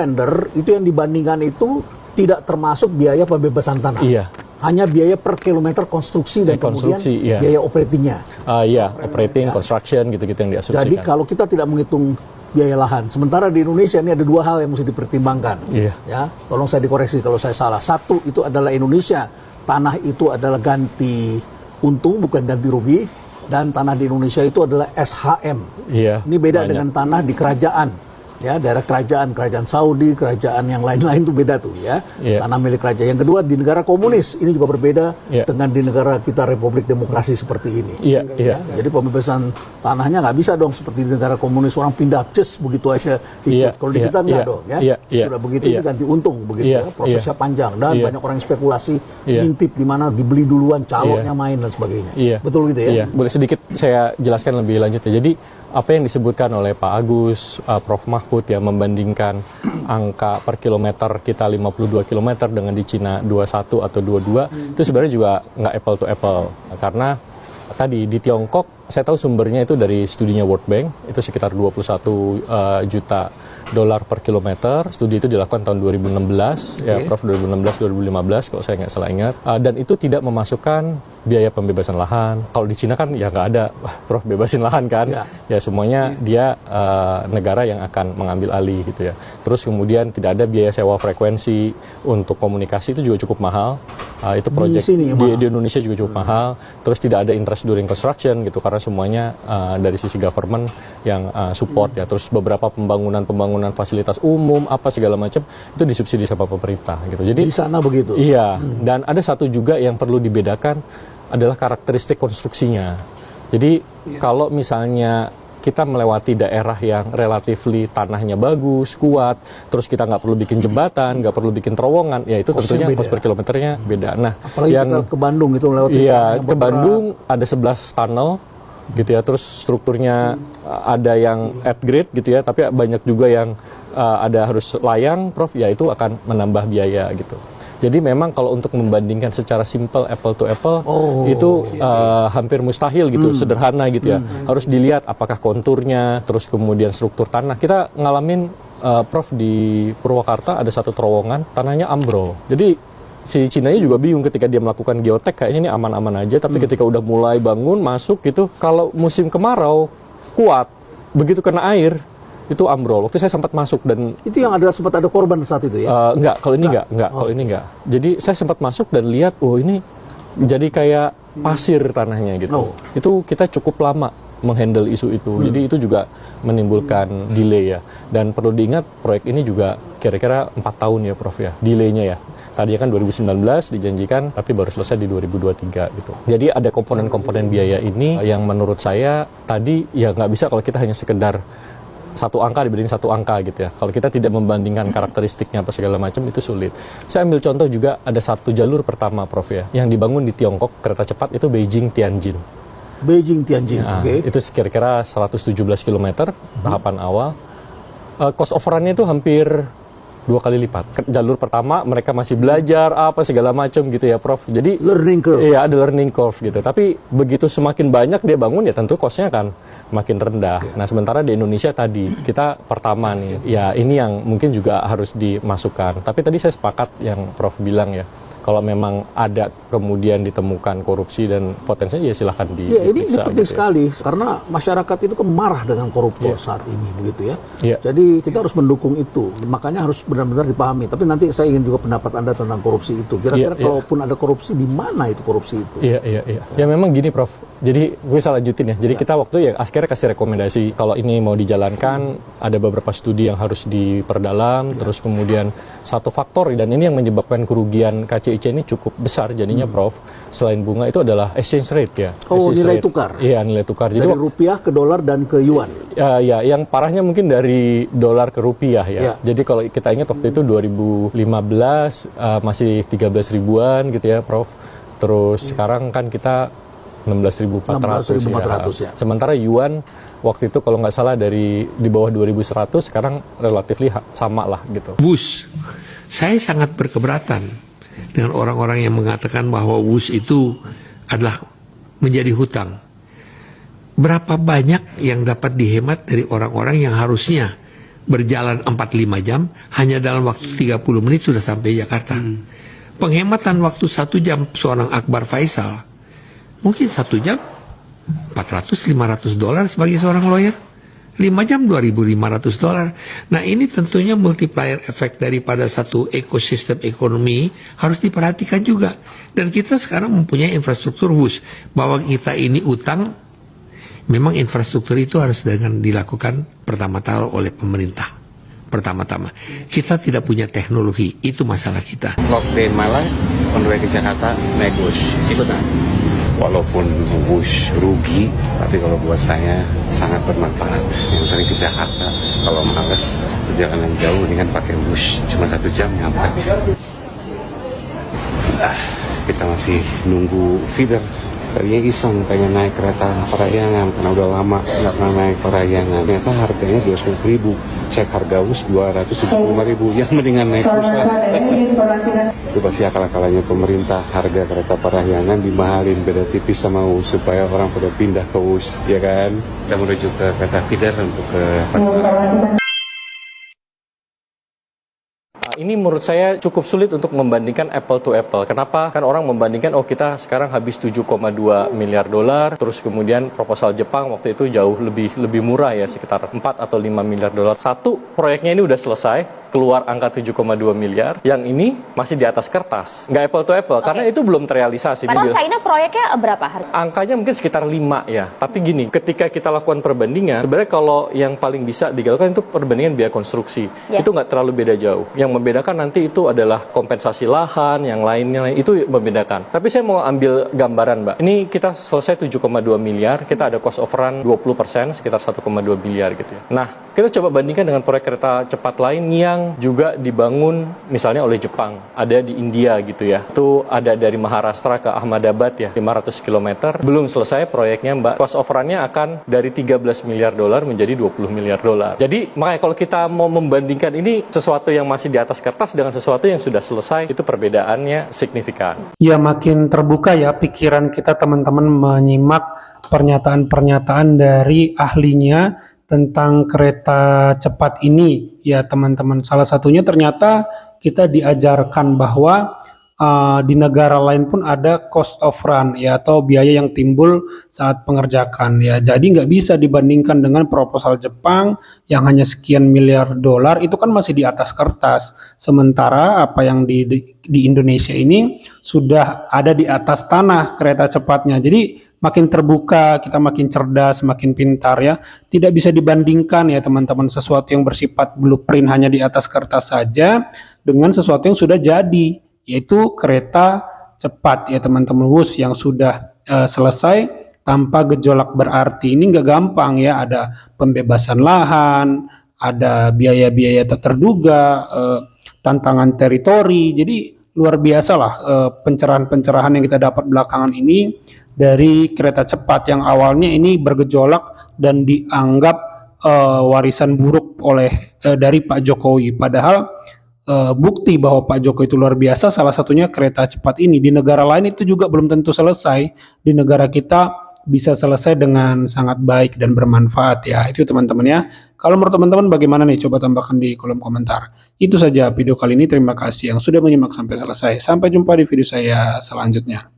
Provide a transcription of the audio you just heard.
tender itu yang dibandingkan itu tidak termasuk biaya pembebasan tanah. Iya. Hanya biaya per kilometer konstruksi dan kemudian iya. biaya operatingnya. Iya, operating, construction gitu-gitu yang diasumsikan. Jadi kalau kita tidak menghitung biaya lahan, sementara di Indonesia ini ada dua hal yang mesti dipertimbangkan. Iya. Ya, tolong saya dikoreksi kalau saya salah. Satu itu adalah Indonesia, tanah itu adalah ganti untung bukan ganti rugi, dan tanah di Indonesia itu adalah SHM. Iya. Ini beda banyak. dengan tanah di kerajaan. Ya, daerah kerajaan Saudi, kerajaan yang lain-lain itu beda tuh ya. Yeah. Tanah milik kerajaan. Yang kedua di negara komunis ini juga berbeda dengan di negara kita Republik Demokrasi seperti ini. Iya, iya. Ya, jadi pembebasan tanahnya nggak bisa dong seperti di negara komunis orang pindah begitu aja ikut. Kalau di kita nggak dong ya. Sudah begitu ini ganti untung begitu ya. Prosesnya panjang dan banyak orang yang spekulasi ngintip di mana dibeli duluan calonnya main dan sebagainya. Betul gitu ya? Iya. Boleh sedikit saya jelaskan lebih lanjut ya. Jadi apa yang disebutkan oleh Pak Agus, Prof Mahfud ya, membandingkan angka per kilometer kita 52 km dengan di Cina 21 atau 22 itu sebenarnya juga nggak apple to apple, karena tadi di Tiongkok saya tahu sumbernya itu dari studinya World Bank, itu sekitar 21 juta dolar per kilometer. Studi itu dilakukan tahun 2016 ya Prof, 2016-2015 kalau saya nggak salah ingat, dan itu tidak memasukkan biaya pembebasan lahan. Kalau di Cina kan ya nggak ada Prof bebasin lahan kan, ya semuanya dia negara yang akan mengambil alih gitu ya. Terus kemudian tidak ada biaya sewa frekuensi untuk komunikasi, itu juga cukup mahal. Itu proyek di Indonesia juga cukup mahal. Terus tidak ada interest during construction gitu, karena semuanya dari sisi government yang support ya. Terus beberapa pembangunan fasilitas umum apa segala macam itu disubsidi sama pemerintah gitu. Jadi di sana begitu. Iya. Dan ada satu juga yang perlu dibedakan adalah karakteristik konstruksinya. Jadi kalau misalnya kita melewati daerah yang relatifly tanahnya bagus, kuat, terus kita nggak perlu bikin jembatan, nggak perlu bikin terowongan, ya itu tentunya cost per kilometernya beda. Nah, apalagi yang kita ke Bandung itu melewati. Iya, ke Bandung ada 11 tunnel gitu ya, terus strukturnya ada yang at grade gitu ya, tapi banyak juga yang ada harus layang, Prof, ya itu akan menambah biaya gitu. Jadi memang kalau untuk membandingkan secara simple apple to apple itu hampir mustahil gitu, sederhana gitu ya. Harus dilihat apakah konturnya, terus kemudian struktur tanah. Kita ngalamin Prof di Purwakarta ada satu terowongan tanahnya ambrol. Jadi si Cinanya juga bingung ketika dia melakukan geotek, kayaknya ini aman-aman aja, tapi ketika udah mulai bangun masuk gitu, kalau musim kemarau kuat, begitu kena air itu ambrol. Waktu saya sempat masuk dan itu yang sempat ada korban saat itu ya? Enggak, kalau ini enggak. Kalau ini enggak. Jadi saya sempat masuk dan lihat, ini jadi kayak pasir tanahnya gitu. Itu kita cukup lama menghandle isu itu. Jadi itu juga menimbulkan delay ya. Dan perlu diingat proyek ini juga kira-kira 4 tahun ya Prof ya, delaynya ya. Tadinya kan 2019 dijanjikan, tapi baru selesai di 2023 gitu. Jadi ada komponen-komponen biaya ini yang menurut saya tadi ya nggak bisa kalau kita hanya sekedar satu angka dibanding satu angka gitu ya. Kalau kita tidak membandingkan karakteristiknya apa segala macam itu sulit. Saya ambil contoh juga ada satu jalur pertama Prof ya, yang dibangun di Tiongkok kereta cepat itu Beijing-Tianjin. Beijing-Tianjin, Itu kira-kira 117 km tahapan awal. Cost overrun-nya itu hampir 2 kali lipat. Jalur pertama mereka masih belajar apa segala macam gitu ya Prof. Jadi learning curve. Iya, ada learning curve gitu. Tapi begitu semakin banyak dia bangun ya tentu cost-nya kan makin rendah. Nah, sementara di Indonesia tadi kita pertama nih, ya ini yang mungkin juga harus dimasukkan. Tapi tadi saya sepakat yang Prof bilang ya. Kalau memang ada kemudian ditemukan korupsi dan potensinya ya silahkan diperiksa. Ini penting gitu sekali karena masyarakat itu kan marah dengan koruptor saat ini begitu ya. Yeah. Jadi kita harus mendukung itu. Makanya harus benar-benar dipahami. Tapi nanti saya ingin juga pendapat Anda tentang korupsi itu. Kira-kira kalaupun ada korupsi di mana itu korupsi itu? Iya. Ya memang gini Prof. Jadi gue salah lanjutin ya. Jadi kita waktu ya akhirnya kasih rekomendasi kalau ini mau dijalankan ada beberapa studi yang harus diperdalam. Terus kemudian satu faktor dan ini yang menyebabkan kerugian KCIC ini cukup besar jadinya Prof. Selain bunga itu adalah exchange rate ya. Nilai tukar. Iya, nilai tukar. Jadi dari rupiah ke dolar dan ke yuan. Ya, yang parahnya mungkin dari dolar ke rupiah ya. Jadi kalau kita ingat waktu itu 2015 masih 13 ribuan gitu ya Prof. Terus sekarang kan kita 16.400 ya. Sementara yuan waktu itu kalau nggak salah di bawah 2.100, sekarang relatif sama lah gitu. WUS, saya sangat berkeberatan dengan orang-orang yang mengatakan bahwa WUS itu adalah menjadi hutang. Berapa banyak yang dapat dihemat dari orang-orang yang harusnya berjalan 45 jam, hanya dalam waktu 30 menit sudah sampai Jakarta. Penghematan waktu 1 jam seorang Akbar Faisal, mungkin 1 jam $400-500 sebagai seorang lawyer. 5 jam $2.500. Nah, ini tentunya multiplier efek daripada satu ekosistem ekonomi harus diperhatikan juga. Dan kita sekarang mempunyai infrastruktur WUS. Bahwa kita ini utang, memang infrastruktur itu harus dilakukan pertama-tama oleh pemerintah. Pertama-tama, kita tidak punya teknologi, itu masalah kita. Walk day in my life, on the way ke Jakarta, naik bus, ikutan. Walaupun bus rugi, tapi kalau buat saya sangat bermanfaat. Yang sering ke Jakarta, kalau males perjalanan jauh, ini kan pakai bus, cuma 1 jam nyampe. Kita masih nunggu feeder. Tadinya iseng pengen naik kereta Parahyangan karena udah lama nggak pernah naik Parahyangan. Ternyata harganya 200.000. Cek harga bus 275.000. Yang mendingan naik bus lah. Itu pasti akal-akalannya pemerintah. Harga kereta Parahyangan dimahalin beda tipis sama bus supaya orang pada pindah ke bus, ya kan? Kita menuju ke kereta feeder untuk ke Padang. Ini menurut saya cukup sulit untuk membandingkan apple to apple. Kenapa? Kan orang membandingkan, oh kita sekarang habis 7,2 miliar dolar, terus kemudian proposal Jepang waktu itu jauh lebih murah ya, sekitar 4 atau 5 miliar dolar. Satu, proyeknya ini udah selesai, keluar angka 7,2 miliar, yang ini masih di atas kertas. Nggak apple to apple, karena itu belum terrealisasi. Padahal China proyeknya berapa harga? Angkanya mungkin sekitar 5 ya. Tapi gini, ketika kita lakukan perbandingan, sebenarnya kalau yang paling bisa digagalkan itu perbandingan biaya konstruksi. Yes. Itu nggak terlalu beda jauh. Yang membedakan nanti itu adalah kompensasi lahan, yang lainnya itu membedakan. Tapi saya mau ambil gambaran, Mbak. Ini kita selesai 7,2 miliar, kita ada cost of run 20%, sekitar 1,2 miliar gitu ya. Nah, kita coba bandingkan dengan proyek kereta cepat lain yang juga dibangun misalnya oleh Jepang, ada di India gitu ya. Itu ada dari Maharashtra ke Ahmedabad ya, 500 km. Belum selesai proyeknya, Mbak. Cost of run-nya akan dari 13 miliar dolar menjadi 20 miliar dolar. Jadi, makanya kalau kita mau membandingkan ini sesuatu yang masih di atas kertas dengan sesuatu yang sudah selesai, itu perbedaannya signifikan. Ya, makin terbuka ya pikiran kita teman-teman menyimak pernyataan-pernyataan dari ahlinya tentang kereta cepat ini ya teman-teman. Salah satunya ternyata kita diajarkan bahwa di negara lain pun ada cost of run ya, atau biaya yang timbul saat pengerjakan ya. Jadi nggak bisa dibandingkan dengan proposal Jepang yang hanya sekian miliar dolar, itu kan masih di atas kertas. Sementara apa yang di Indonesia ini sudah ada di atas tanah kereta cepatnya. Jadi makin terbuka, kita makin cerdas, makin pintar ya. Tidak bisa dibandingkan ya teman-teman, sesuatu yang bersifat blueprint hanya di atas kertas saja dengan sesuatu yang sudah jadi, yaitu kereta cepat ya teman-teman, WUS yang sudah selesai tanpa gejolak berarti. Ini nggak gampang ya, ada pembebasan lahan, ada biaya-biaya tak terduga, tantangan teritori. Jadi luar biasa lah pencerahan-pencerahan yang kita dapat belakangan ini dari kereta cepat yang awalnya ini bergejolak dan dianggap warisan buruk dari Pak Jokowi. Padahal bukti bahwa Pak Jokowi itu luar biasa, salah satunya kereta cepat ini. Di negara lain itu juga belum tentu selesai. Di negara kita bisa selesai dengan sangat baik dan bermanfaat ya. Itu teman-teman ya. Kalau menurut teman-teman bagaimana nih? Coba tambahkan di kolom komentar. Itu saja video kali ini. Terima kasih yang sudah menyimak sampai selesai. Sampai jumpa di video saya selanjutnya.